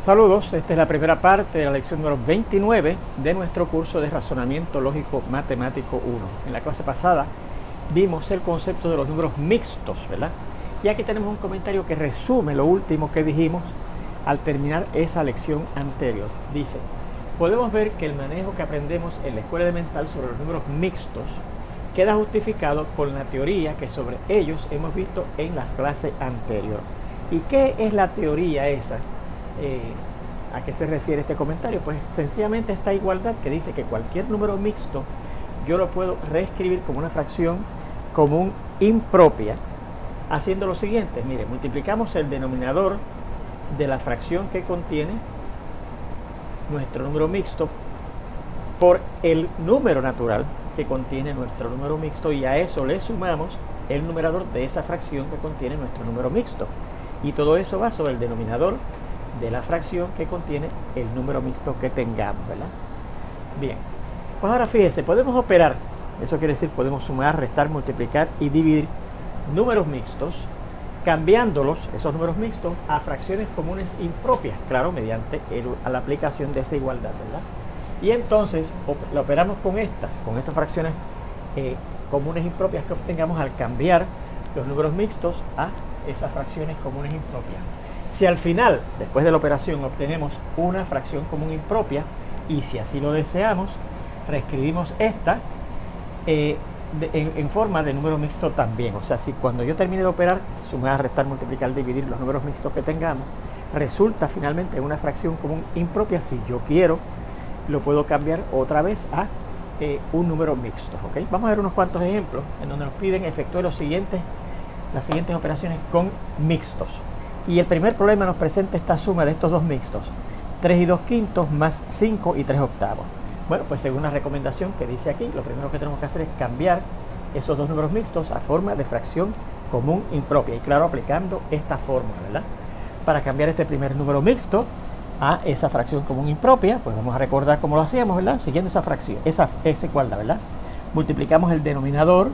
Saludos, esta es la primera parte de la lección número 29 de nuestro curso de razonamiento lógico matemático 1. En la clase pasada vimos el concepto de los números mixtos, ¿verdad? Y aquí tenemos un comentario que resume lo último que dijimos al terminar esa lección anterior. Dice, podemos ver que el manejo que aprendemos en la escuela elemental sobre los números mixtos queda justificado por la teoría que sobre ellos hemos visto en la clase anterior. ¿Y qué es la teoría esa? ¿A qué se refiere este comentario? Pues sencillamente esta igualdad que dice que cualquier número mixto yo lo puedo reescribir como una fracción común impropia haciendo lo siguiente. Mire, multiplicamos el denominador de la fracción que contiene nuestro número mixto por el número natural que contiene nuestro número mixto, y a eso le sumamos el numerador de esa fracción que contiene nuestro número mixto, y todo eso va sobre el denominador de la fracción que contiene el número mixto que tengamos, ¿verdad? Bien, pues ahora fíjense, podemos operar, eso quiere decir podemos sumar, restar, multiplicar y dividir números mixtos, cambiándolos, esos números mixtos, a fracciones comunes impropias, claro, mediante la aplicación de esa igualdad, ¿verdad? Y entonces la operamos con esas fracciones comunes impropias que obtengamos al cambiar los números mixtos a esas fracciones comunes impropias. Si al final, después de la operación, obtenemos una fracción común impropia, y si así lo deseamos, reescribimos esta en forma de número mixto también. O sea, si cuando yo termine de operar, sumar, restar, multiplicar, dividir los números mixtos que tengamos, resulta finalmente una fracción común impropia, si yo quiero, lo puedo cambiar otra vez a un número mixto, ¿ok? Vamos a ver unos cuantos ejemplos en donde nos piden efectuar las siguientes operaciones con mixtos. Y el primer problema nos presenta esta suma de estos dos mixtos, 3 y 2 quintos más 5 y 3 octavos. Bueno, pues según la recomendación que dice aquí, lo primero que tenemos que hacer es cambiar esos dos números mixtos a forma de fracción común impropia. Y claro, aplicando esta fórmula, ¿verdad? Para cambiar este primer número mixto a esa fracción común impropia, pues vamos a recordar cómo lo hacíamos, ¿verdad? Siguiendo esa fracción, esa igualdad, ¿verdad? Multiplicamos el denominador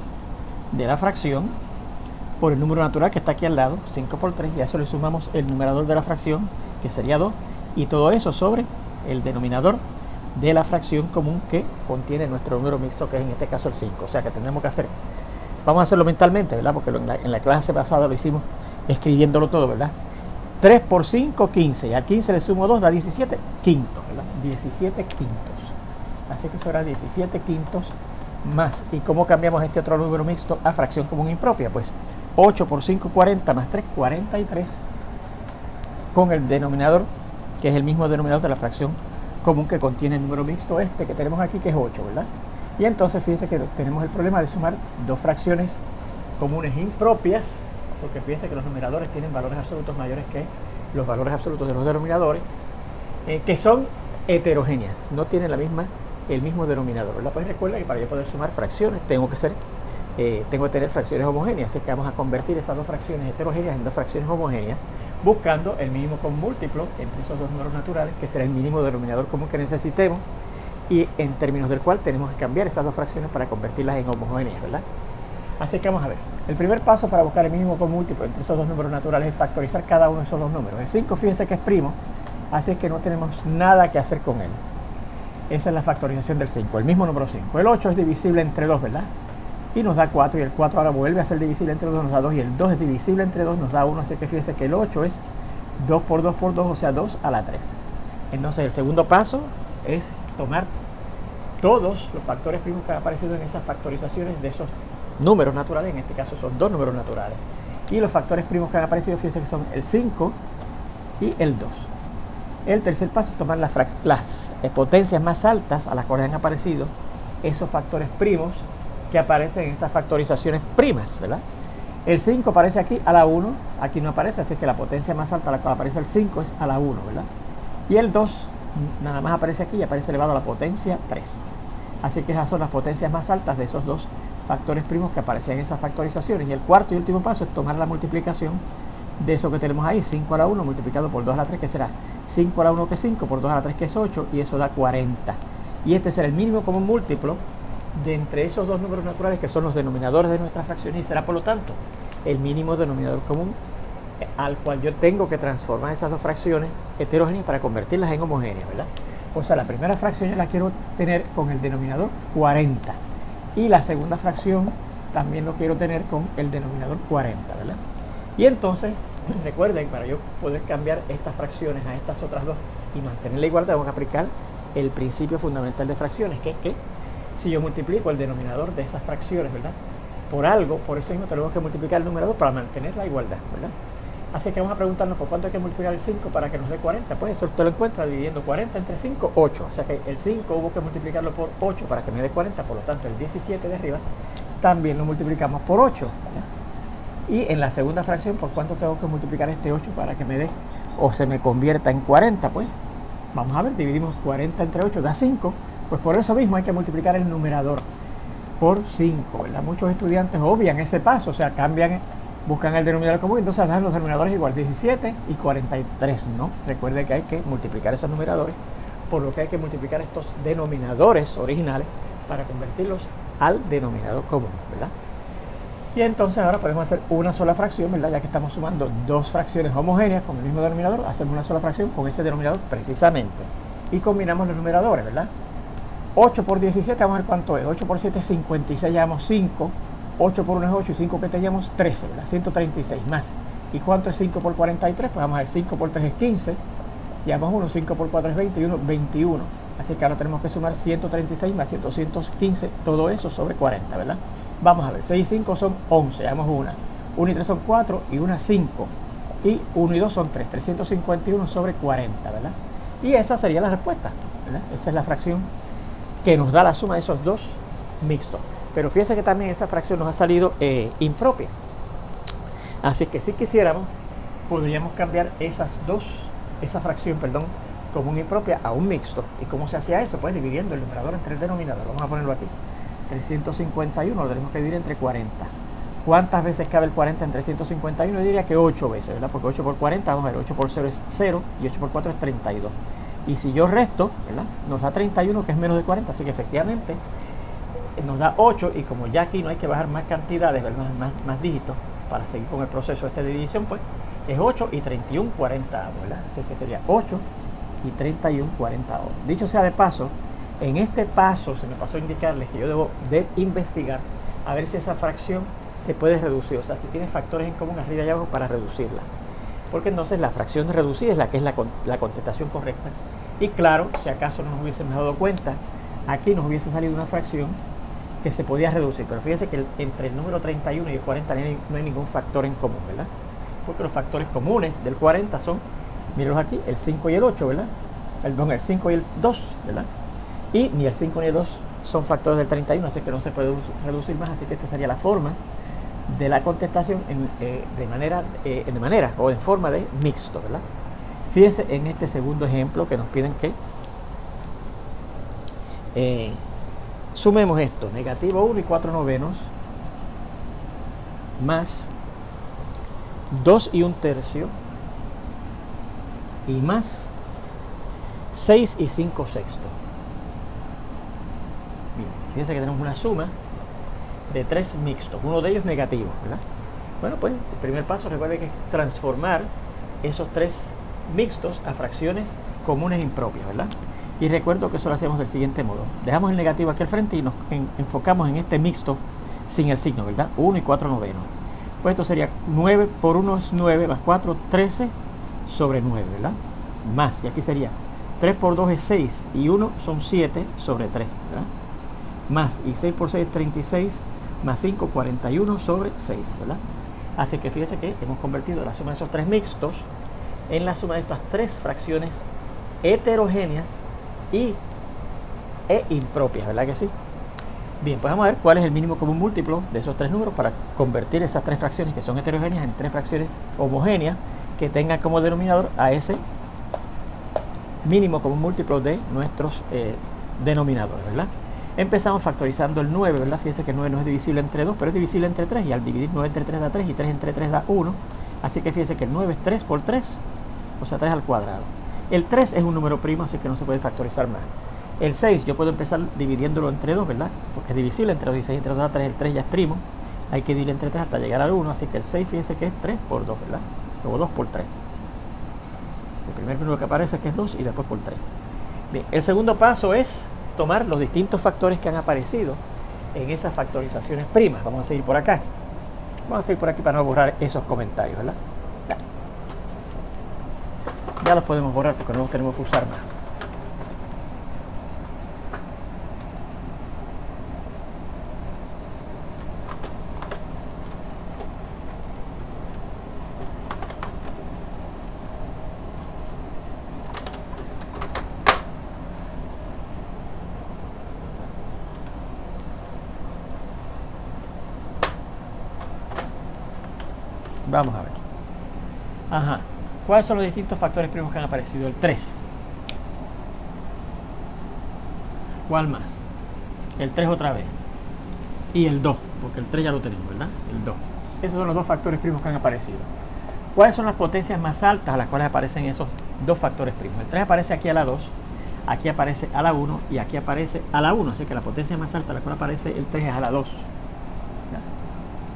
de la fracción por el número natural que está aquí al lado, 5 por 3, y a eso le sumamos el numerador de la fracción, que sería 2, y todo eso sobre el denominador de la fracción común que contiene nuestro número mixto, que es en este caso el 5. O sea que tenemos que hacer, vamos a hacerlo mentalmente, ¿verdad? Porque en la clase pasada lo hicimos escribiéndolo todo, ¿verdad? 3 por 5, 15, y al 15 le sumo 2, da 17 quintos, ¿verdad? 17 quintos. Así que eso era 17 quintos más. ¿Y cómo cambiamos este otro número mixto a fracción común impropia? Pues 8 por 5, 40, más 3, 43, con el denominador, que es el mismo denominador de la fracción común que contiene el número mixto que tenemos aquí, que es 8, ¿verdad? Y entonces fíjense que tenemos el problema de sumar dos fracciones comunes impropias, porque fíjense que los numeradores tienen valores absolutos mayores que los valores absolutos de los denominadores, que son heterogéneas, no tienen el mismo denominador, ¿verdad? Pues recuerda que para yo poder sumar fracciones tengo que tener fracciones homogéneas, así que vamos a convertir esas dos fracciones heterogéneas en dos fracciones homogéneas, buscando el mínimo común múltiplo entre esos dos números naturales, que será el mínimo denominador común que necesitemos, y en términos del cual tenemos que cambiar esas dos fracciones para convertirlas en homogéneas, ¿verdad? Así que vamos a ver. El primer paso para buscar el mínimo común múltiplo entre esos dos números naturales es factorizar cada uno de esos dos números. El 5, fíjense que es primo, así que no tenemos nada que hacer con él. Esa es la factorización del 5, el mismo número 5. El 8 es divisible entre 2, ¿verdad? Y nos da 4, y el 4 ahora vuelve a ser divisible entre 2, nos da 2, y el 2 es divisible entre 2, nos da 1, así que fíjense que el 8 es 2 por 2 por 2, o sea, 2 a la 3. Entonces el segundo paso es tomar todos los factores primos que han aparecido en esas factorizaciones de esos números naturales, en este caso son dos números naturales, y los factores primos que han aparecido, fíjense que son el 5 y el 2. El tercer paso es tomar las potencias más altas a las cuales han aparecido esos factores primos que aparecen en esas factorizaciones primas, ¿verdad? El 5 aparece aquí a la 1, aquí no aparece, así que la potencia más alta a la cual aparece el 5 es a la 1, ¿verdad? Y el 2 nada más aparece aquí y aparece elevado a la potencia 3. Así que esas son las potencias más altas de esos dos factores primos que aparecen en esas factorizaciones. Y el cuarto y último paso es tomar la multiplicación de eso que tenemos ahí, 5 a la 1 multiplicado por 2 a la 3, que será 5 a la 1, que es 5, por 2 a la 3, que es 8, y eso da 40. Y este será el mínimo común múltiplo de entre esos dos números naturales, que son los denominadores de nuestras fracciones, y será por lo tanto el mínimo denominador común al cual yo tengo que transformar esas dos fracciones heterogéneas para convertirlas en homogéneas, ¿verdad? O sea, la primera fracción yo la quiero tener con el denominador 40 y la segunda fracción también lo quiero tener con el denominador 40, ¿verdad? Y entonces, recuerden, para yo poder cambiar estas fracciones a estas otras dos y mantener la igualdad, tengo que aplicar el principio fundamental de fracciones, que es que si yo multiplico el denominador de esas fracciones, ¿verdad?, por algo, por eso mismo tenemos que multiplicar el numerador para mantener la igualdad, ¿verdad? Así que vamos a preguntarnos por cuánto hay que multiplicar el 5 para que nos dé 40. Pues eso usted lo encuentra dividiendo 40 entre 5, 8. O sea que el 5 hubo que multiplicarlo por 8 para que me dé 40. Por lo tanto, el 17 de arriba también lo multiplicamos por 8, ¿verdad? Y en la segunda fracción, ¿por cuánto tengo que multiplicar este 8 para que me dé o se me convierta en 40? Pues vamos a ver, dividimos 40 entre 8, da 5. Pues por eso mismo hay que multiplicar el numerador por 5, ¿verdad? Muchos estudiantes obvian ese paso, o sea, buscan el denominador común, entonces dan los denominadores igual, 17 y 43, ¿no? Recuerde que hay que multiplicar esos numeradores, por lo que hay que multiplicar estos denominadores originales para convertirlos al denominador común, ¿verdad? Y entonces ahora podemos hacer una sola fracción, ¿verdad? Ya que estamos sumando dos fracciones homogéneas con el mismo denominador, hacemos una sola fracción con ese denominador precisamente. Y combinamos los numeradores, ¿verdad? 8 por 17, vamos a ver cuánto es. 8 por 7 es 56, llevamos 5. 8 por 1 es 8 y 5 que te llevamos 13, ¿verdad? 136 más. ¿Y cuánto es 5 por 43? Pues vamos a ver, 5 por 3 es 15. Llevamos 1, 5 por 4 es 20 y 1, 21. Así que ahora tenemos que sumar 136 más 215, todo eso sobre 40, ¿verdad? Vamos a ver, 6 y 5 son 11, llevamos 1. 1 y 3 son 4 y 1 5. Y 1 y 2 son 3, 351 sobre 40, ¿verdad? Y esa sería la respuesta, ¿verdad? Esa es la fracción que nos da la suma de esos dos mixtos. Pero fíjense que también esa fracción nos ha salido impropia. Así que si quisiéramos, podríamos cambiar esa fracción, común impropia a un mixto. ¿Y cómo se hacía eso? Pues dividiendo el numerador entre el denominador. Vamos a ponerlo aquí. 351 lo tenemos que dividir entre 40. ¿Cuántas veces cabe el 40 en 351? Yo diría que 8 veces, ¿verdad? Porque 8 por 40, vamos a ver, 8 por 0 es 0 y 8 por 4 es 32. Y si yo resto, ¿verdad?, nos da 31, que es menos de 40, así que efectivamente nos da 8, y como ya aquí no hay que bajar más cantidades, ¿verdad?, más dígitos para seguir con el proceso de división, pues es 8 y 31 40, ¿verdad? Así que sería 8 y 31 40. Dicho sea de paso, en este paso se me pasó a indicarles que yo debo de investigar a ver si esa fracción se puede reducir, o sea, si tiene factores en común arriba y abajo para reducirla. Porque entonces la fracción reducida es la que es la contestación correcta. Y claro, si acaso no nos hubiésemos dado cuenta, aquí nos hubiese salido una fracción que se podía reducir. Pero fíjense que entre el número 31 y el 40 no hay ningún factor en común, ¿verdad? Porque los factores comunes del 40 son, mírenlos aquí, el 5 y el 8, ¿verdad? Perdón, el 5 y el 2, ¿verdad? Y ni el 5 ni el 2 son factores del 31, así que no se puede reducir más. Así que esta sería la forma de la contestación de manera o en forma de mixto, ¿verdad? Fíjense en este segundo ejemplo que nos piden que sumemos esto, negativo 1 y 4 novenos más 2 y 1 tercio y más 6 y 5 sextos. Bien, fíjense que tenemos una suma de 3 mixtos, uno de ellos negativo, ¿verdad? Bueno, pues el primer paso, recuerden que es transformar esos 3 mixtos a fracciones comunes impropias, ¿verdad? Y recuerdo que eso lo hacemos del siguiente modo. Dejamos el negativo aquí al frente y nos enfocamos en este mixto sin el signo, ¿verdad? 1 y 4 novenos. Pues esto sería 9 por 1 es 9 más 4, 13 sobre 9, ¿verdad? Más, y aquí sería 3 por 2 es 6 y 1 son 7 sobre 3, ¿verdad? Más, y 6 por 6 es 36, más 5, 41 sobre 6, ¿verdad? Así que fíjense que hemos convertido la suma de esos 3 mixtos en la suma de estas 3 fracciones heterogéneas e impropias, ¿verdad que sí? Bien, pues vamos a ver cuál es el mínimo común múltiplo de esos 3 números para convertir esas 3 fracciones que son heterogéneas en 3 fracciones homogéneas que tengan como denominador a ese mínimo común múltiplo de nuestros denominadores, ¿verdad? Empezamos factorizando el 9, ¿verdad? Fíjense que el 9 no es divisible entre 2, pero es divisible entre 3, y al dividir 9 entre 3 da 3 y 3 entre 3 da 1. Así que fíjense que el 9 es 3 por 3, o sea, 3 al cuadrado. El 3 es un número primo, así que no se puede factorizar más. El 6 yo puedo empezar dividiéndolo entre 2, ¿verdad? Porque es divisible entre 2, y 6 entre 2 da 3, el 3 ya es primo. Hay que dividir entre 3 hasta llegar al 1, así que el 6 fíjense que es 3 por 2, ¿verdad? o 2 por 3. El primer número que aparece que es 2 y después por 3. Bien, el segundo paso es tomar los distintos factores que han aparecido en esas factorizaciones primas. Vamos a seguir por acá. Vamos a seguir por aquí para no borrar esos comentarios, ¿verdad? Ya los podemos borrar porque no los tenemos que usar más. Vamos a ver. Ajá. ¿Cuáles son los distintos factores primos que han aparecido? El 3. ¿Cuál más? El 3 otra vez. Y el 2, porque el 3 ya lo tenemos, ¿verdad? El 2. Esos son los dos factores primos que han aparecido. ¿Cuáles son las potencias más altas a las cuales aparecen esos dos factores primos? El 3 aparece aquí a la 2, aquí aparece a la 1 y aquí aparece a la 1. Así que la potencia más alta a la cual aparece el 3 es a la 2.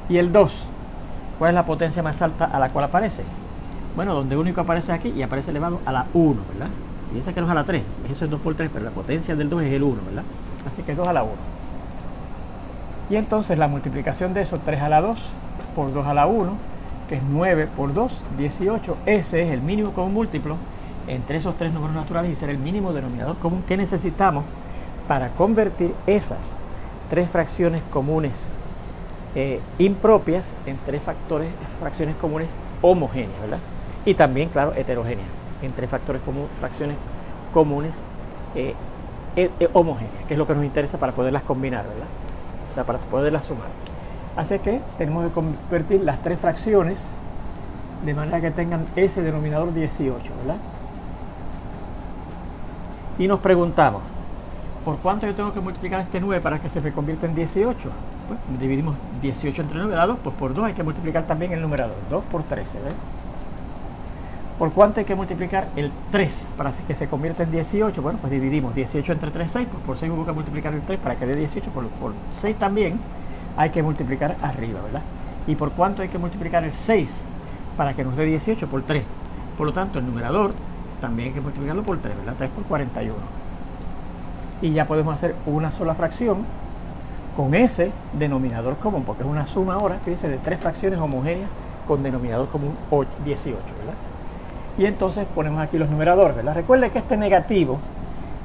Y el 2. ¿Cuál es la potencia más alta a la cual aparece? Bueno, donde único aparece aquí y aparece elevado a la 1, ¿verdad? Y esa que no es a la 3, eso es 2 por 3, pero la potencia del 2 es el 1, ¿verdad? Así que 2 a la 1. Y entonces la multiplicación de eso, 3 a la 2 por 2 a la 1, que es 9 por 2, 18. Ese es el mínimo común múltiplo entre esos tres números naturales y será el mínimo denominador común que necesitamos para convertir esas tres fracciones comunes impropias en tres fracciones comunes homogéneas, ¿verdad? Y también, claro, heterogéneas, en tres fracciones comunes homogéneas, que es lo que nos interesa para poderlas combinar, ¿verdad? O sea, para poderlas sumar. Así que tenemos que convertir las tres fracciones de manera que tengan ese denominador 18, ¿verdad? Y nos preguntamos, ¿por cuánto yo tengo que multiplicar este 9 para que se me convierta en 18? Pues dividimos 18 entre 9 da 2, pues por 2 hay que multiplicar también el numerador, 2 por 13, ¿ves? ¿Por cuánto hay que multiplicar el 3 para que se convierta en 18? Bueno, pues dividimos 18 entre 3, 6, pues por 6 hubo que multiplicar el 3 para que dé 18, por 6 también hay que multiplicar arriba, ¿verdad? ¿Y por cuánto hay que multiplicar el 6 para que nos dé 18? Por 3. Por lo tanto, el numerador también hay que multiplicarlo por 3, ¿verdad? 3 por 41. Y ya podemos hacer una sola fracción con ese denominador común, porque es una suma ahora, fíjense, de tres fracciones homogéneas con denominador común 18, ¿verdad? Y entonces ponemos aquí los numeradores, ¿verdad? Recuerden que este negativo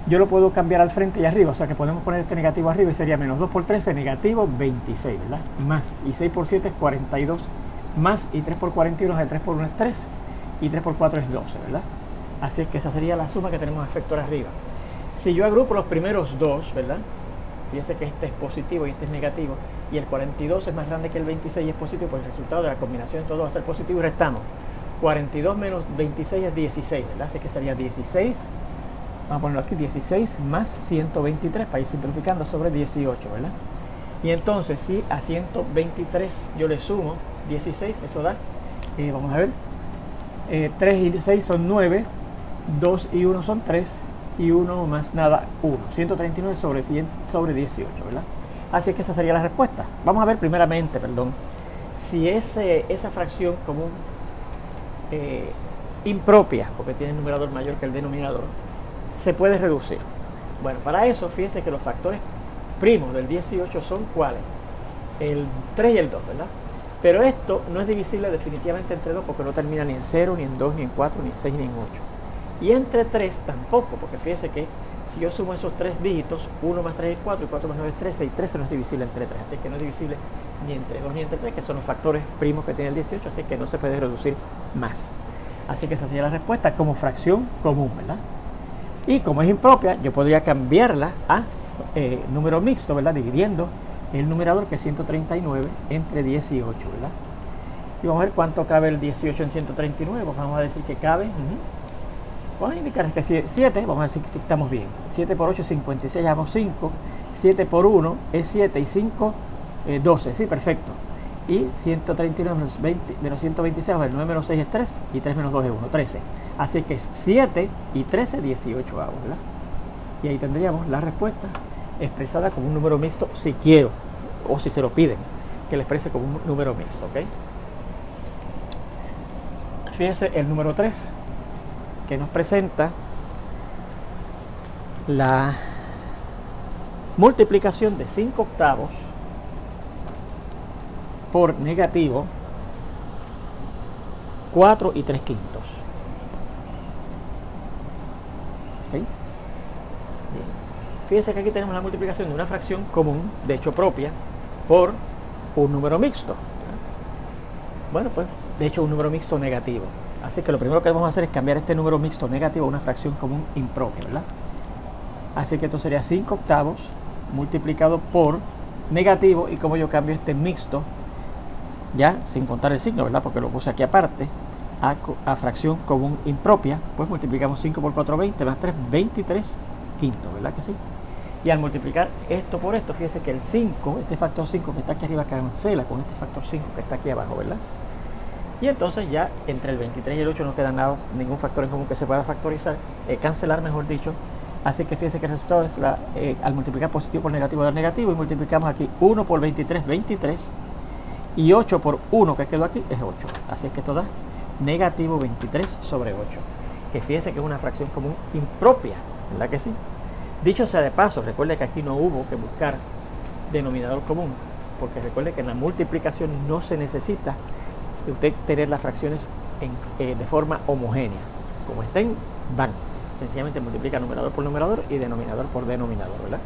yo lo puedo cambiar al frente y arriba, o sea que podemos poner este negativo arriba y sería menos 2 por 13, negativo 26, ¿verdad? Más, y 6 por 7 es 42, más, y 3 por 41 es el 3 por 1 es 3, y 3 por 4 es 12, ¿verdad? Así es que esa sería la suma que tenemos a factor arriba. Si yo agrupo los primeros dos, ¿verdad? Fíjense que este es positivo y este es negativo, y el 42 es más grande que el 26 y es positivo, pues el resultado de la combinación de todos va a ser positivo y restamos. 42 menos 26 es 16, ¿verdad? Así que sería 16, vamos a ponerlo aquí, 16 más 123, para ir simplificando, sobre 18, ¿verdad? Y entonces, si a 123 yo le sumo 16, eso da, vamos a ver, 3 y 6 son 9, 2 y 1 son 3, y 1 más nada, 1. 139 sobre 18, ¿verdad? Así que esa sería la respuesta. Vamos a ver primeramente, si esa fracción común impropia, porque tiene el numerador mayor que el denominador, se puede reducir. Bueno, para eso, fíjense que los factores primos del 18 son ¿cuáles? El 3 y el 2, ¿verdad? Pero esto no es divisible definitivamente entre 2 porque no termina ni en 0, ni en 2, ni en 4, ni en 6, ni en 8. Y entre 3 tampoco, porque fíjense que si yo sumo esos tres dígitos, 1 más 3 es 4, y 4 más 9 es 13, y 13 no es divisible entre 3, así que no es divisible ni entre 2 ni entre 3, que son los factores primos que tiene el 18, así que no se puede reducir más. Así que esa sería la respuesta como fracción común, ¿verdad? Y como es impropia, yo podría cambiarla a número mixto, ¿verdad? Dividiendo el numerador, que es 139, entre 18, ¿verdad? Y vamos a ver cuánto cabe el 18 en 139, pues vamos a decir que cabe... Vamos a indicar que 7, vamos a decir que si estamos bien. 7 por 8 es 56, llevamos 5. 7 por 1 es 7 y 5, 12. Sí, perfecto. Y 139 menos 126, el 9 menos 6 es 3 y 3 menos 2 es 1, 13. Así que es 7 y 13, 18 hago, ¿verdad? Y ahí tendríamos la respuesta expresada como un número mixto si quiero, o si se lo piden, que le exprese como un número mixto, ¿ok? fíjese el número 3, que nos presenta la multiplicación de 5 octavos por negativo 4 y 3 quintos. ¿Okay? Bien. Fíjense que aquí tenemos la multiplicación de una fracción común, de hecho propia, por un número mixto. Bueno, pues, de hecho, un número mixto negativo. Así que lo primero que vamos a hacer es cambiar este número mixto negativo a una fracción común impropia, ¿verdad? Así que esto sería 5 octavos multiplicado por negativo, y como yo cambio este mixto, ya sin contar el signo, ¿verdad? Porque lo puse aquí aparte, a fracción común impropia, pues multiplicamos 5 por 4, 20, más 3, 23 quintos, ¿verdad que sí? Y al multiplicar esto por esto, fíjese que el 5, este factor 5 que está aquí arriba, cancela con este factor 5 que está aquí abajo, ¿verdad? Y entonces ya entre el 23 y el 8 no queda nada, ningún factor en común que se pueda factorizar, cancelar, mejor dicho. Así que fíjense que el resultado es, al multiplicar positivo por negativo, dar negativo, y multiplicamos aquí 1 por 23, 23, y 8 por 1 que quedó aquí es 8. Así es que esto da negativo 23 sobre 8, que fíjense que es una fracción común impropia, ¿verdad que sí? Dicho sea de paso, recuerde que aquí no hubo que buscar denominador común, porque recuerde que en la multiplicación no se necesita de usted tener las fracciones de forma homogénea. Como estén, van. Sencillamente multiplica numerador por numerador y denominador por denominador, ¿verdad?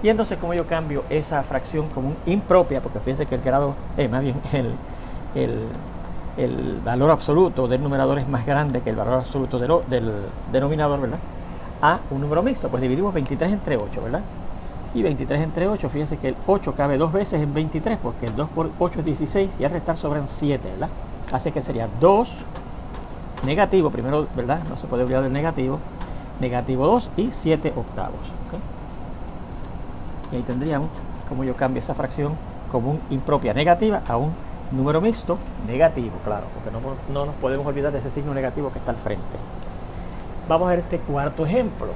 Y entonces, como yo cambio esa fracción común impropia, porque fíjense que el grado, más bien el valor absoluto del numerador es más grande que el valor absoluto del denominador, ¿verdad? A un número mixto, pues dividimos 23 entre 8, ¿verdad? Y 23 entre 8, fíjense que el 8 cabe 2 veces en 23, porque el 2 por 8 es 16, y al restar sobran 7, ¿verdad? Así que sería 2 negativo, primero, ¿verdad? No se puede olvidar del negativo 2 y 7 octavos. ¿Okay? Y ahí tendríamos como yo cambio esa fracción común impropia negativa a un número mixto negativo, claro, porque no nos podemos olvidar de ese signo negativo que está al frente. Vamos a ver este cuarto ejemplo.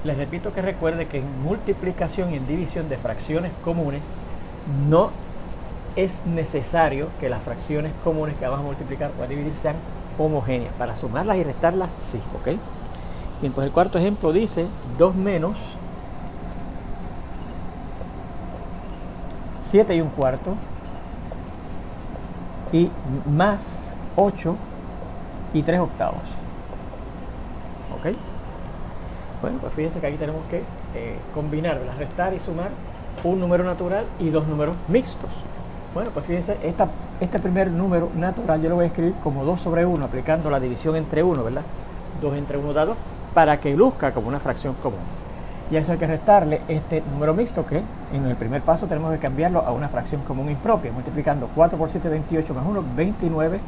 Les repito que recuerde que en multiplicación y en división de fracciones comunes no es necesario que las fracciones comunes que vamos a multiplicar o a dividir sean homogéneas. Para sumarlas y restarlas, sí, ¿ok? Bien, pues el cuarto ejemplo dice 2 menos 7 y un cuarto y más 8 y 3 octavos. ¿Ok? Bueno, pues fíjense que aquí tenemos que combinar, restar y sumar un número natural y dos números mixtos. Bueno, pues fíjense, este primer número natural yo lo voy a escribir como 2 sobre 1, aplicando la división entre 1, ¿verdad? 2 entre 1 da 2, para que luzca como una fracción común. Y a eso hay que restarle este número mixto, que en el primer paso tenemos que cambiarlo a una fracción común impropia, multiplicando 4 por 7, 28, más 1, 29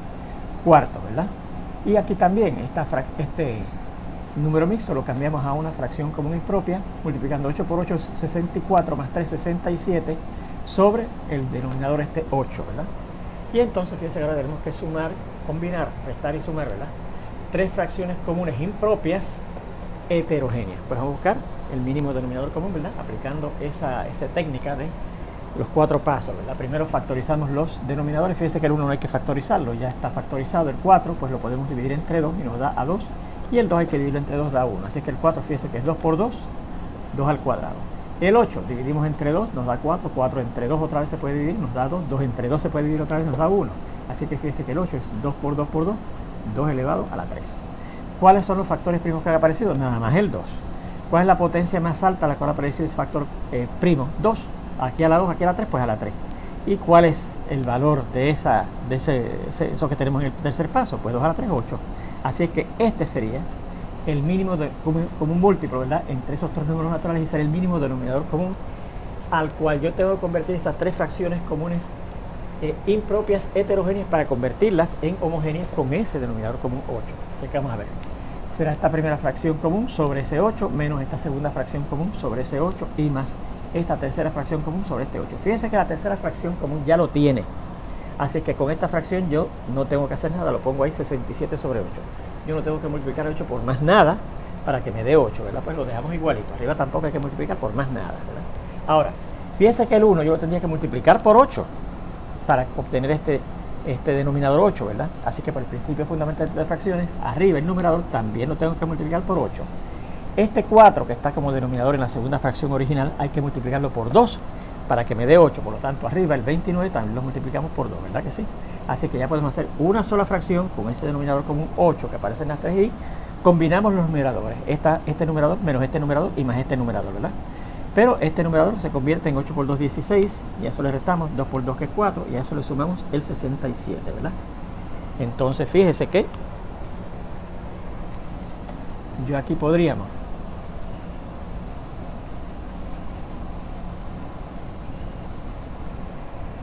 cuartos, ¿verdad? Y aquí también este número mixto lo cambiamos a una fracción común impropia, multiplicando 8 por 8, 64, más 3, 67, sobre el denominador 8, ¿verdad? Y entonces fíjense que ahora tenemos que sumar, combinar, restar y sumar, ¿verdad? Tres fracciones comunes impropias heterogéneas. Pues vamos a buscar el mínimo denominador común, ¿verdad? Aplicando esa técnica de los 4 pasos, ¿verdad? Primero factorizamos los denominadores. Fíjense que el 1 no hay que factorizarlo, ya está factorizado. El 4 pues lo podemos dividir entre 2 y nos da a 2, y el 2 hay que dividirlo entre 2, da a 1. Así que el 4, fíjense que es 2 por 2, 2 al cuadrado. El 8 dividimos entre 2, nos da 4, 4 entre 2 otra vez se puede dividir, nos da 2, 2 entre 2 se puede dividir otra vez, nos da 1. Así que fíjense que el 8 es 2 por 2 por 2, 2 elevado a la 3. ¿Cuáles son los factores primos que han aparecido? Nada más el 2. ¿Cuál es la potencia más alta a la cual ha aparecido ese factor primo? 2. Aquí a la 2, aquí a la 3, pues a la 3. ¿Y cuál es el valor de eso que tenemos en el tercer paso? Pues 2 a la 3, 8. Así que este sería el mínimo como un múltiplo, ¿verdad? Entre esos tres números naturales, y será el mínimo denominador común al cual yo tengo que convertir esas tres fracciones comunes impropias heterogéneas para convertirlas en homogéneas con ese denominador común 8. Así que vamos a ver. Será esta primera fracción común sobre ese 8 menos esta segunda fracción común sobre ese 8 y más esta tercera fracción común sobre este 8. Fíjense que la tercera fracción común ya lo tiene. Así que con esta fracción yo no tengo que hacer nada, lo pongo ahí 67 sobre 8. Yo no tengo que multiplicar el 8 por más nada para que me dé 8, ¿verdad? Pues lo dejamos igualito. Arriba tampoco hay que multiplicar por más nada, ¿verdad? Ahora, fíjense que el 1 yo lo tendría que multiplicar por 8 para obtener este denominador 8, ¿verdad? Así que por el principio fundamental de fracciones, arriba el numerador también lo tengo que multiplicar por 8. Este 4 que está como denominador en la segunda fracción original hay que multiplicarlo por 2 para que me dé 8. Por lo tanto, arriba el 29 también lo multiplicamos por 2, ¿verdad que sí? Así que ya podemos hacer una sola fracción con ese denominador común 8 que aparece en las 3i. Combinamos los numeradores, este numerador menos este numerador y más este numerador, ¿verdad? Pero este numerador se convierte en 8 por 2, 16, y a eso le restamos 2 por 2, que es 4, y a eso le sumamos el 67, ¿verdad? Entonces, fíjese que yo aquí podríamos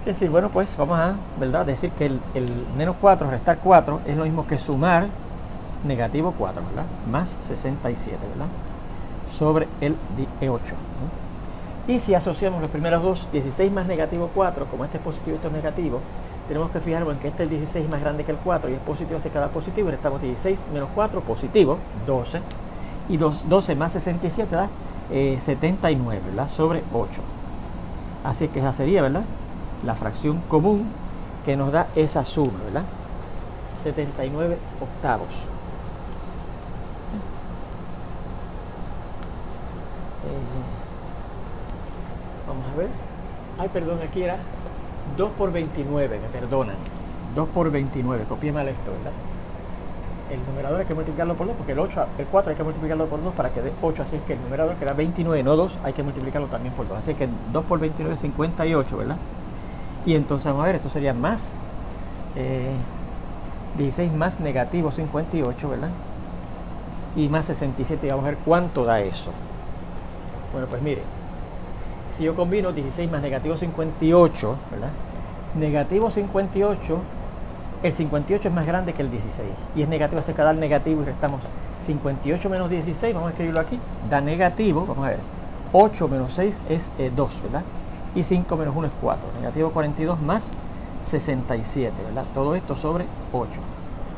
decir, bueno, pues vamos a, ¿verdad?, decir que el menos 4 restar 4 es lo mismo que sumar negativo 4, ¿verdad? Más 67, ¿verdad? Sobre el 8, ¿no? Y si asociamos los primeros dos, 16 más negativo 4, como este es positivo y esto es negativo, tenemos que fijarnos en que este el 16 es más grande que el 4 y es positivo hacia cada positivo, y restamos 16 menos 4, positivo, 12, y 12 más 67 da 79, ¿verdad? Sobre 8. Así que esa sería, ¿verdad?, la fracción común que nos da esa suma, ¿verdad? 79 octavos. Vamos a ver. Ay, perdón, aquí era 2 por 29, me perdonan. 2 por 29, copié mal esto, ¿verdad? El numerador hay que multiplicarlo por 2, porque el 4 hay que multiplicarlo por 2 para que dé 8, así que el numerador que era 29, no 2, hay que multiplicarlo también por 2. Así que 2 por 29 es 58, ¿verdad? Y entonces vamos a ver, esto sería más 16 más negativo 58, ¿verdad? Y más 67, y vamos a ver cuánto da eso. Bueno, pues mire, si yo combino 16 más negativo 58, ¿verdad? Negativo 58, el 58 es más grande que el 16, y es negativo, se queda el negativo y restamos 58 menos 16, vamos a escribirlo aquí, da negativo, vamos a ver, 8 menos 6 es 2, ¿verdad? Y 5 menos 1 es 4, negativo 42 más 67, ¿verdad? Todo esto sobre 8.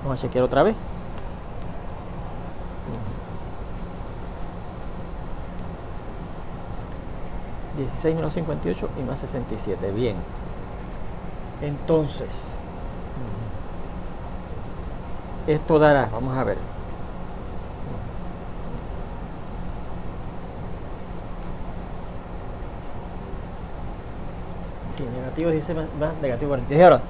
Vamos a chequear otra vez. Uh 16 menos 58 y más 67, bien. Entonces, esto dará, vamos a ver. Sí, negativo 16 más negativo 42. Y ahora,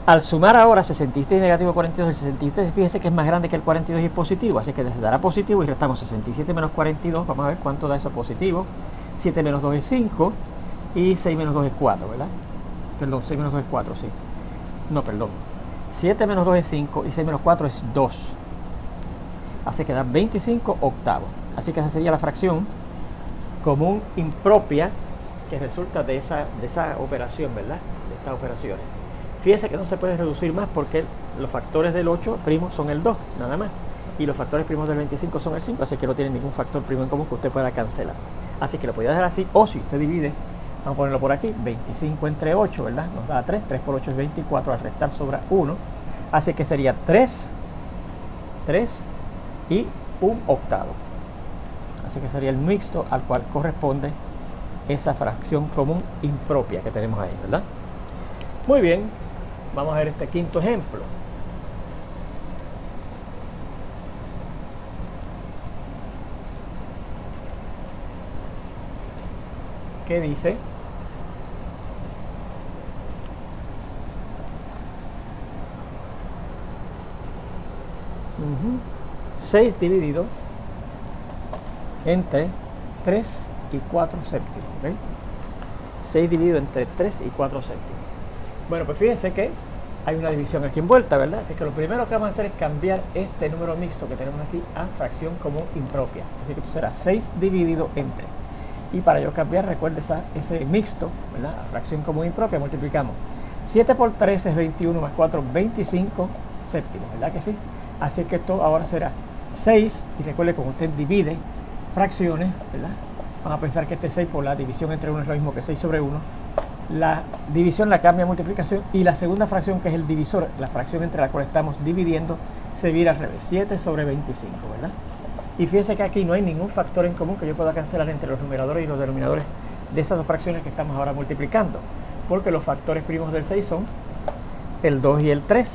al sumar ahora 66 negativo 42, el 67, fíjese que es más grande que el 42 y es positivo, así que se dará positivo y restamos 67 menos 42, vamos a ver cuánto da eso positivo. 7 menos 2 es 5 y 6 menos 2 es 4, ¿verdad? Perdón, 6 menos 2 es 4, sí. No, perdón. 7 menos 2 es 5 y 6 menos 4 es 2. Así que da 25 octavos. Así que esa sería la fracción común impropia que resulta de esa operación, ¿verdad? De estas operaciones. Fíjense que no se puede reducir más porque los factores del 8 primo son el 2, nada más. Y los factores primos del 25 son el 5, así que no tienen ningún factor primo en común que usted pueda cancelar. Así que lo podría dejar así, o si usted divide, vamos a ponerlo por aquí, 25 entre 8, ¿verdad? Nos da 3, 3 por 8 es 24, al restar sobra 1. Así que sería 3 y 1 octavo. Así que sería el mixto al cual corresponde esa fracción común impropia que tenemos ahí, ¿verdad? Muy bien, vamos a ver este quinto ejemplo. ¿Qué dice? Uh 6 dividido entre 3 y 4 séptimos, ¿ok? 6 dividido entre 3 y 4 séptimos. Bueno, pues fíjense que hay una división aquí envuelta, ¿verdad? Así que lo primero que vamos a hacer es cambiar este número mixto que tenemos aquí a fracción común impropia. Así que esto será 6 dividido entre. Y para yo cambiar, recuerde ese mixto, ¿verdad?, a fracción común impropia, multiplicamos 7 por 3 es 21 más 4, 25 séptimos, ¿verdad que sí? Así que esto ahora será 6, y recuerde, cuando usted divide fracciones, ¿verdad?, vamos a pensar que este 6 por la división entre 1 es lo mismo que 6 sobre 1. La división la cambia a multiplicación, y la segunda fracción, que es el divisor, la fracción entre la cual estamos dividiendo, se vira al revés, 7 sobre 25, ¿verdad? Y fíjense que aquí no hay ningún factor en común que yo pueda cancelar entre los numeradores y los denominadores de esas dos fracciones que estamos ahora multiplicando, porque los factores primos del 6 son el 2 y el 3,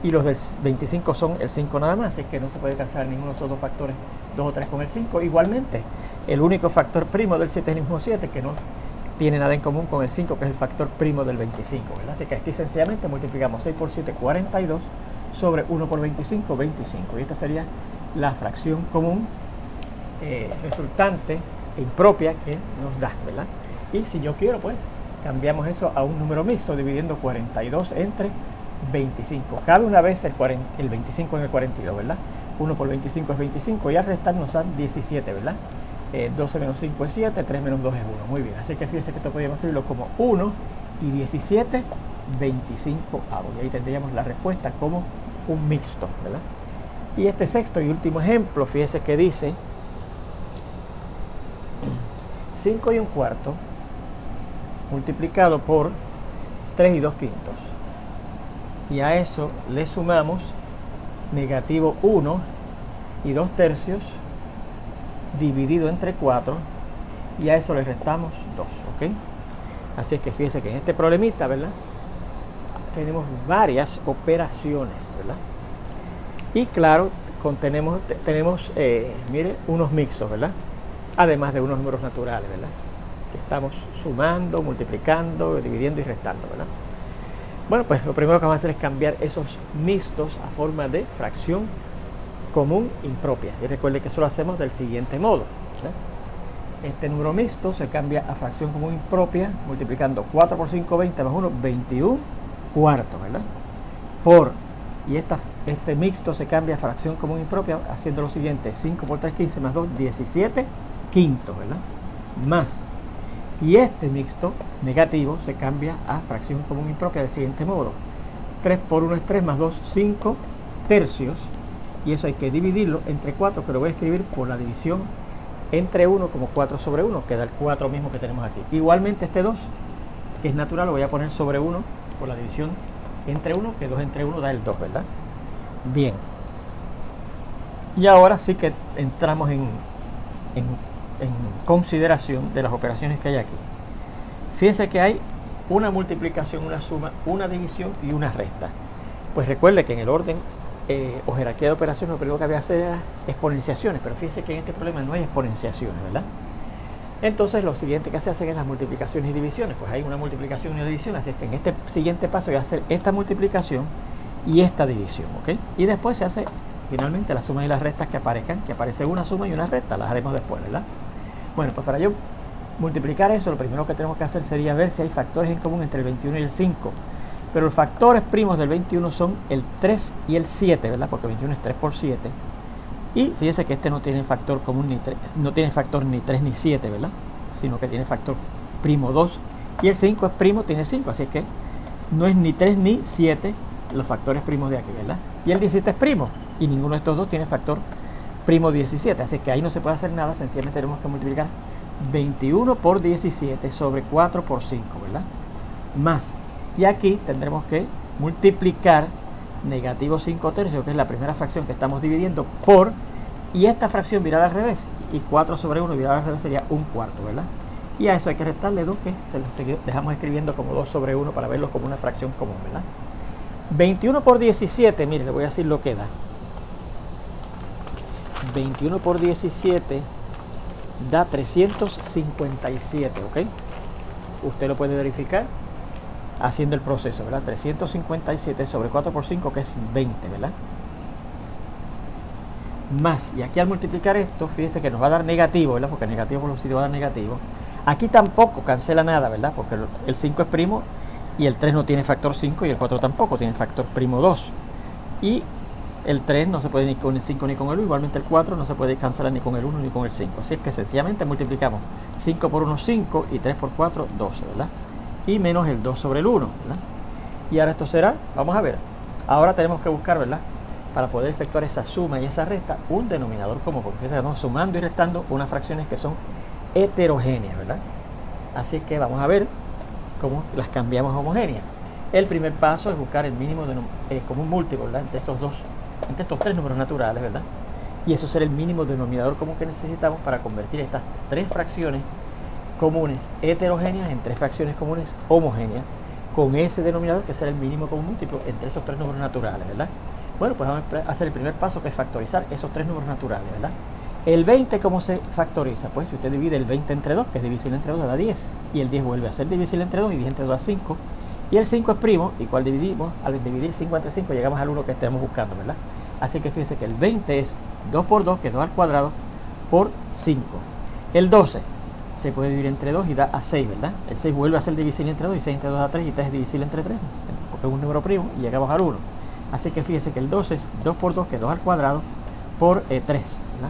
y los del 25 son el 5 nada más, así que no se puede cancelar ninguno de esos dos factores, 2 o 3 con el 5. Igualmente, el único factor primo del 7 es el mismo 7, que no tiene nada en común con el 5, que es el factor primo del 25, ¿verdad? Así que aquí sencillamente multiplicamos 6 por 7, 42, sobre 1 por 25, 25. Y esta sería la fracción común resultante e impropia que nos da, ¿verdad? Y si yo quiero, pues cambiamos eso a un número mixto, dividiendo 42 entre 25. Cabe una vez el 25 en el 42, ¿verdad? 1 por 25 es 25 y al restar nos dan 17, ¿verdad? 12 menos 5 es 7, 3 menos 2 es 1. Muy bien, así que fíjense que esto podríamos escribirlo como 1 y 17, 25 avos. Y ahí tendríamos la respuesta como un mixto, ¿verdad? Y este sexto y último ejemplo, fíjense que dice 5 y un cuarto multiplicado por 3 y 2 quintos. Y a eso le sumamos negativo 1 y 2 tercios dividido entre 4, y a eso le restamos 2, ¿ok? Así es que fíjense que en este problemita, ¿verdad?, tenemos varias operaciones, ¿verdad? Y claro, tenemos mire, unos mixtos, ¿verdad? Además de unos números naturales, ¿verdad?, que estamos sumando, multiplicando, dividiendo y restando, ¿verdad? Bueno, pues lo primero que vamos a hacer es cambiar esos mixtos a forma de fracción común impropia. Y recuerde que eso lo hacemos del siguiente modo, ¿verdad? Este número mixto se cambia a fracción común impropia multiplicando 4 por 5, 20 más 1, 21 cuartos, ¿verdad? Y este mixto se cambia a fracción común impropia haciendo lo siguiente: 5 por 3, 15 más 2, 17 quintos, ¿verdad? Más. Y este mixto negativo se cambia a fracción común impropia del siguiente modo: 3 por 1 es 3 más 2, 5 tercios. Y eso hay que dividirlo entre 4, que lo voy a escribir por la división entre 1 como 4 sobre 1, que da el 4 mismo que tenemos aquí. Igualmente este 2, que es natural, lo voy a poner sobre 1 por la división entre 1, que 2 entre 1 da el 2, ¿verdad? Bien. Y ahora sí que entramos en consideración de las operaciones que hay aquí. Fíjense que hay una multiplicación, una suma, una división y una resta. Pues recuerde que en el orden o jerarquía de operaciones lo primero que había que hacer era exponenciaciones, pero fíjense que en este problema no hay exponenciaciones, ¿verdad? Entonces lo siguiente que se hace es las multiplicaciones y divisiones. Pues hay una multiplicación y una división, así es que en este siguiente paso voy a hacer esta multiplicación y esta división, ¿ok? Y después se hace finalmente las sumas y las restas que aparezcan, que aparece una suma y una resta, las haremos después, ¿verdad? Bueno, pues para yo multiplicar eso, lo primero que tenemos que hacer sería ver si hay factores en común entre el 21 y el 5. Pero los factores primos del 21 son el 3 y el 7, ¿verdad? Porque 21 es 3 por 7. Y fíjense que este no tiene factor común ni 3, no tiene factor ni 3 ni 7, ¿verdad? Sino que tiene factor primo 2. Y el 5 es primo, tiene 5, así que no es ni 3 ni 7 los factores primos de aquí, ¿verdad? Y el 17 es primo, y ninguno de estos dos tiene factor primo 17, así que ahí no se puede hacer nada, sencillamente tenemos que multiplicar 21 por 17 sobre 4 por 5, ¿verdad? Más. Y aquí tendremos que multiplicar negativo 5 tercios, que es la primera fracción que estamos dividiendo, por, y esta fracción virada al revés, y 4 sobre 1 virada al revés sería un cuarto, ¿verdad? Y a eso hay que restarle 2, que se lo dejamos escribiendo como 2 sobre 1 para verlo como una fracción común, ¿verdad? 21 por 17, mire, le voy a decir lo que da. 21 por 17 da 357, ¿ok? Usted lo puede verificar haciendo el proceso, ¿verdad? 357 sobre 4 por 5, que es 20, ¿verdad? Más, y aquí al multiplicar esto, fíjese que nos va a dar negativo, ¿verdad? Porque negativo por los sitios va a dar negativo. Aquí tampoco cancela nada, ¿verdad? Porque el 5 es primo y el 3 no tiene factor 5 y el 4 tampoco tiene factor primo 2. Y el 3 no se puede ni con el 5 ni con el 1, igualmente el 4 no se puede cancelar ni con el 1 ni con el 5. Así es que sencillamente multiplicamos 5 por 1, 5, y 3 por 4, 12, ¿verdad? Y menos el 2 sobre el 1, ¿verdad? Y ahora esto será, vamos a ver, ahora tenemos que buscar, ¿verdad?, para poder efectuar esa suma y esa resta, un denominador común, porque estamos sumando y restando unas fracciones que son heterogéneas, ¿verdad? Así que vamos a ver cómo las cambiamos a homogéneas. El primer paso es buscar el mínimo común múltiplo, ¿verdad?, entre estos tres números naturales, ¿verdad? Y eso será el mínimo denominador común que necesitamos para convertir estas tres fracciones comunes heterogéneas en 3 fracciones comunes homogéneas, con ese denominador que será el mínimo común múltiplo entre esos 3 números naturales, ¿verdad? Bueno, pues vamos a hacer el primer paso, que es factorizar esos 3 números naturales, ¿verdad? El 20, ¿cómo se factoriza? Pues si usted divide el 20 entre 2, que es divisible entre 2, da 10. Y el 10 vuelve a ser divisible entre 2, y 10 entre 2 da 5. Y el 5 es primo, y cual dividimos, al dividir 5 entre 5 llegamos al 1 que estemos buscando, ¿verdad? Así que fíjense que el 20 es 2 por 2, que es 2 al cuadrado, por 5. El 12 se puede dividir entre 2 y da a 6, ¿verdad? El 6 vuelve a ser divisible entre 2, y 6 entre 2 da 3, y 3 es divisible entre 3, porque es un número primo, y llegamos al 1. Así que fíjense que el 12 es 2 por 2, que es 2 al cuadrado, por 3, ¿verdad?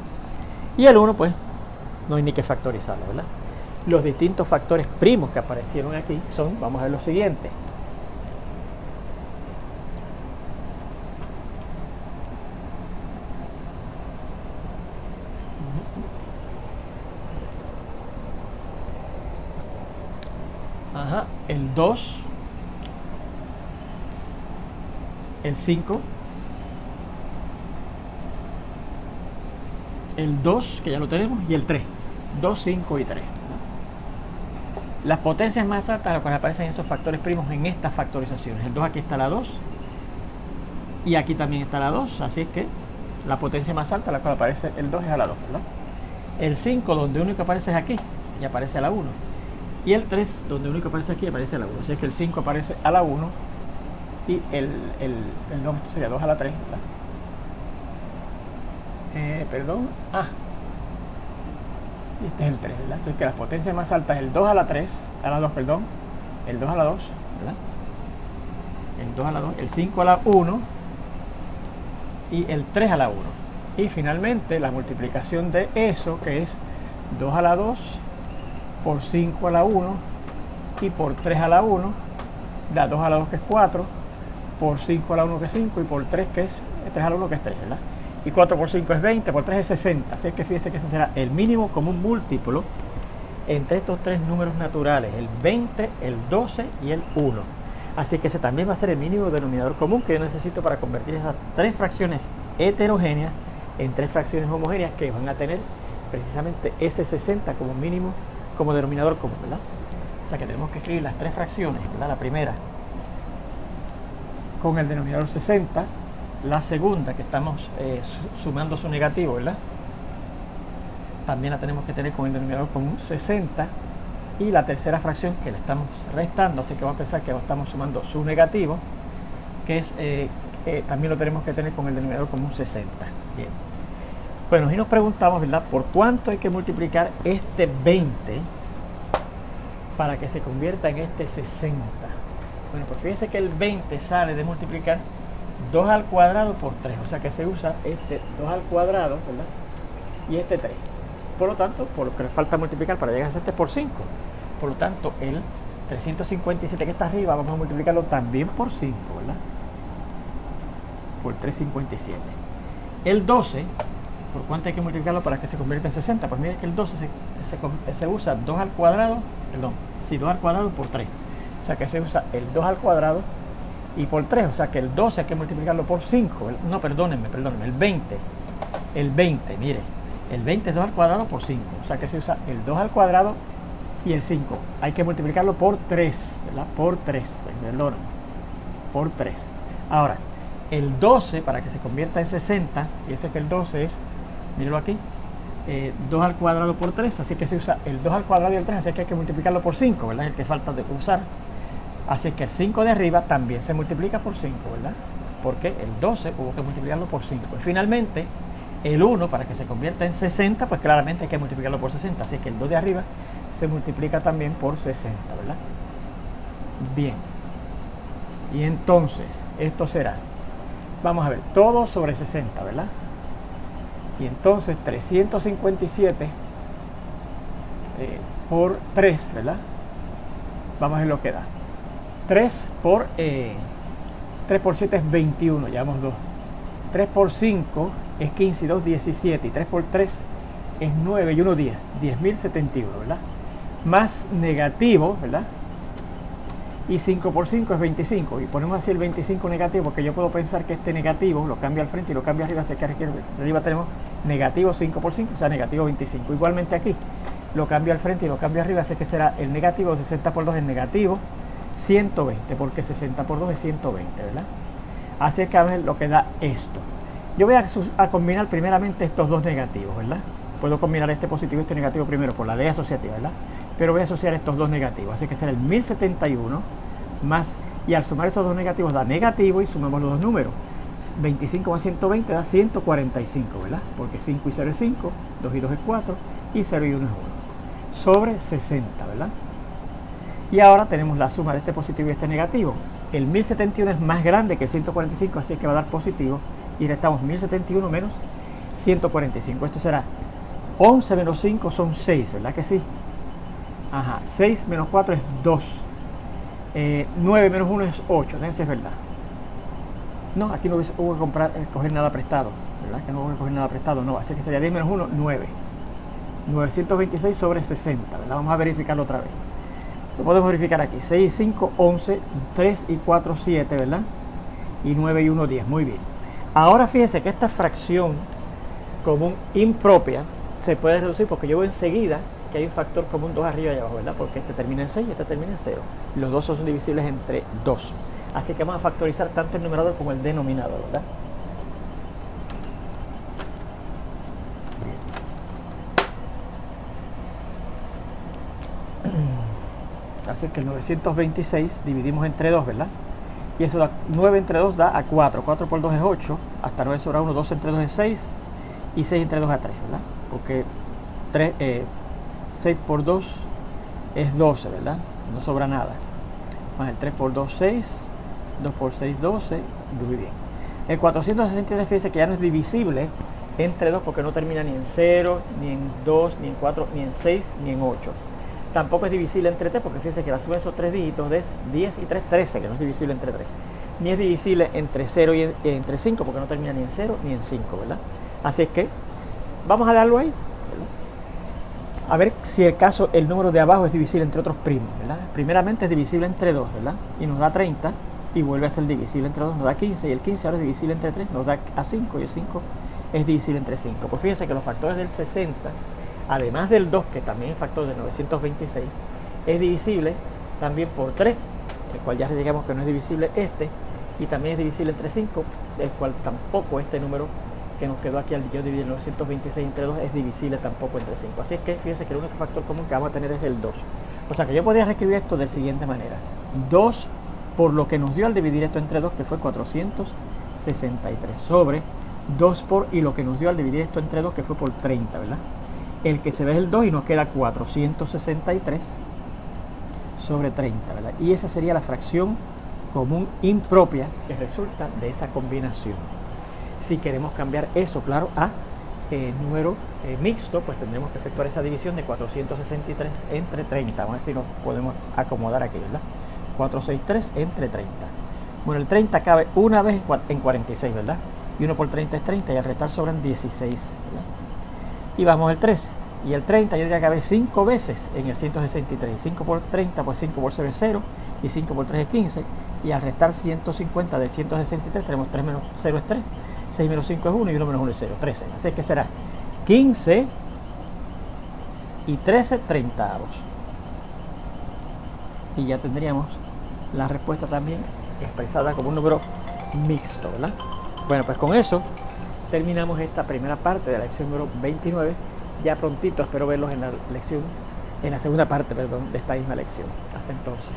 Y el 1, pues, no hay ni que factorizarlo, ¿verdad? Los distintos factores primos que aparecieron aquí son, vamos a ver lo siguiente. Ajá, el 2, el 5, el 2, que ya lo tenemos, y el 3. 2, 5 y 3. Las potencias más altas, las cuales aparecen esos factores primos en estas factorizaciones. El 2, aquí está la 2, y aquí también está la 2, así es que la potencia más alta, la cual aparece el 2, es a la 2, ¿verdad? El 5, donde único aparece es aquí, y aparece a la 1. Y el 3, donde único aparece aquí, aparece a la 1. Así es que el 5 aparece a la 1, y el 2 sería 2 a la 3, ¿verdad? Perdón, y este es el 3, ¿verdad? Así que las potencias más altas es el 2 a la 3, a la 2, perdón, el 2 a la 2, ¿verdad? El 2 a la 2, el 5 a la 1 y el 3 a la 1. Y finalmente la multiplicación de eso, que es 2 a la 2 por 5 a la 1 y por 3 a la 1, da 2 a la 2, que es 4, por 5 a la 1, que es 5, y por 3, que es 3 a la 1, que es 3, ¿verdad? Y 4 por 5 es 20, por 3 es 60. Así que fíjense que ese será el mínimo común múltiplo entre estos 3 números naturales, el 20, el 12 y el 1. Así que ese también va a ser el mínimo denominador común que yo necesito para convertir esas 3 fracciones heterogéneas en 3 fracciones homogéneas que van a tener precisamente ese 60 como mínimo, como denominador común, ¿verdad? O sea que tenemos que escribir las 3 fracciones, ¿verdad? La primera con el denominador 60, la segunda que estamos sumando su negativo, ¿verdad? También la tenemos que tener con el denominador común 60, y la tercera fracción que le estamos restando, así que vamos a pensar que estamos sumando su negativo, que es también lo tenemos que tener con el denominador común 60. Bien. Bueno, y nos preguntamos, ¿verdad?, por cuánto hay que multiplicar este 20 para que se convierta en este 60. Bueno, pues fíjense que el 20 sale de multiplicar 2 al cuadrado por 3, o sea que se usa este 2 al cuadrado, ¿verdad?, y este 3. Por lo tanto, por lo que le falta multiplicar para llegar a este por 5. Por lo tanto, el 357 que está arriba, vamos a multiplicarlo también por 5, ¿verdad? Por 357. El 12, ¿por cuánto hay que multiplicarlo para que se convierta en 60? Pues miren que el 12 se usa 2 al cuadrado, perdón, sí, 2 al cuadrado por 3. O sea que se usa el 2 al cuadrado y por 3, o sea que el 12 hay que multiplicarlo por 5. No, perdónenme, el 20. El 20, mire, el 20 es 2 al cuadrado por 5. O sea que se usa el 2 al cuadrado y el 5. Hay que multiplicarlo por 3, ¿verdad? Por 3, perdón, por 3. Ahora, el 12, para que se convierta en 60, fíjense que el 12 es, mírenlo aquí, 2 al cuadrado por 3, así que se usa el 2 al cuadrado y el 3, así que hay que multiplicarlo por 5, ¿verdad? Es el que falta de usar. Así que el 5 de arriba también se multiplica por 5, ¿verdad? Porque el 12 hubo que multiplicarlo por 5. Y finalmente, el 1, para que se convierta en 60, pues claramente hay que multiplicarlo por 60. Así que el 2 de arriba se multiplica también por 60, ¿verdad? Bien. Y entonces, esto será, vamos a ver, todo sobre 60, ¿verdad? Y entonces 357 por 3, ¿verdad? Vamos a ver lo que da. 3 por 7 es 21, llevamos 2. 3 por 5 es 15 y 2, 17. Y 3 por 3 es 9 y 1, 10. 10.071, ¿verdad? Más negativo, ¿verdad? Y 5 por 5 es 25. Y ponemos así el 25 negativo, porque yo puedo pensar que este negativo lo cambio al frente y lo cambio arriba. Así que arriba tenemos negativo 5 por 5, o sea, negativo 25. Igualmente aquí, lo cambio al frente y lo cambio arriba, así que será el negativo 60 por 2 es negativo 120, porque 60 por 2 es 120, ¿verdad? Así que a ver lo que da esto. Yo voy a combinar primeramente estos dos negativos, ¿verdad? Puedo combinar este positivo y este negativo primero por la ley asociativa, ¿verdad? Pero voy a asociar estos dos negativos, así que será el 1071 más, y al sumar esos dos negativos da negativo y sumamos los dos números. 25 más 120 da 145, ¿verdad? Porque 5 y 0 es 5, 2 y 2 es 4 y 0 y 1 es 1. Sobre 60, ¿verdad? Y ahora tenemos la suma de este positivo y este negativo. El 1071 es más grande que el 145, así que va a dar positivo. Y restamos 1071 menos 145. Esto será 11 menos 5 son 6, ¿verdad que sí? Ajá, 6 menos 4 es 2. 9 menos 1 es 8, ¿no? Eso es verdad. No, aquí no hubo que coger nada prestado, ¿verdad? Que no hubo que coger nada prestado, no. Así que sería 10 menos 1, 9. 926 sobre 60, ¿verdad? Vamos a verificarlo otra vez. Eso podemos verificar aquí. 6 y 5, 11, 3 y 4, 7, ¿verdad? Y 9 y 1, 10. Muy bien. Ahora fíjense que esta fracción común impropia se puede reducir porque yo veo enseguida que hay un factor común 2 arriba y abajo, ¿verdad? Porque este termina en 6 y este termina en 0. Los dos son divisibles entre 2. Así que vamos a factorizar tanto el numerador como el denominador, ¿verdad? Así que el 926 dividimos entre 2, ¿verdad? Y eso da 9 entre 2 da a 4. 4 por 2 es 8. Hasta 9 sobra 1. 2 entre 2 es 6. Y 6 entre 2 a 3, ¿verdad? Porque 6 por 2 es 12, ¿verdad? No sobra nada. Más el 3 por 2, 6. 2 por 6, 12. Muy bien. El 463, fíjense que ya no es divisible entre 2 porque no termina ni en 0, ni en 2, ni en 4, ni en 6, ni en 8. Tampoco es divisible entre 3 porque fíjense que la suma de esos tres dígitos es 10 y 3, 13, que no es divisible entre 3. Ni es divisible entre 0 y entre 5 porque no termina ni en 0 ni en 5, ¿verdad? Así es que vamos a darlo ahí, ¿verdad? A ver si el número de abajo es divisible entre otros primos, ¿verdad? Primeramente es divisible entre 2, ¿verdad? Y nos da 30 y vuelve a ser divisible entre 2, nos da 15 y el 15 ahora es divisible entre 3, nos da a 5 y el 5 es divisible entre 5. Pues fíjense que los factores del 60, además del 2, que también es factor de 926, es divisible también por 3, el cual ya llegamos que no es divisible este, y también es divisible entre 5, el cual tampoco este número que nos quedó aquí al yo dividir 926 entre 2 es divisible tampoco entre 5. Así es que fíjense que el único factor común que vamos a tener es el 2. O sea que yo podría reescribir esto de la siguiente manera. 2 por lo que nos dio al dividir esto entre 2, que fue 463, sobre 2 por y lo que nos dio al dividir esto entre 2, que fue por 30, ¿verdad? El que se ve es el 2 y nos queda 463 sobre 30, ¿verdad? Y esa sería la fracción común impropia que resulta de esa combinación. Si queremos cambiar eso, claro, a número mixto, pues tendremos que efectuar esa división de 463 entre 30. Vamos a ver si nos podemos acomodar aquí, ¿verdad? 463 entre 30. Bueno, el 30 cabe una vez en 46, ¿verdad? Y 1 por 30 es 30 y al restar sobran 16, ¿verdad? Y vamos al 3. Y el 30 yo diría que cabe 5 veces en el 163. 5 por 30, pues 5 por 0 es 0. Y 5 por 3 es 15. Y al restar 150 del 163 tenemos 3 menos 0 es 3. 6 menos 5 es 1 y 1 menos 1 es 0. 13. Así que será 15 y 13 treintavos. Y ya tendríamos la respuesta también expresada como un número mixto, ¿verdad? Bueno, pues con eso terminamos esta primera parte de la lección número 29. Ya prontito espero verlos en la segunda parte, perdón, de esta misma lección. Hasta entonces.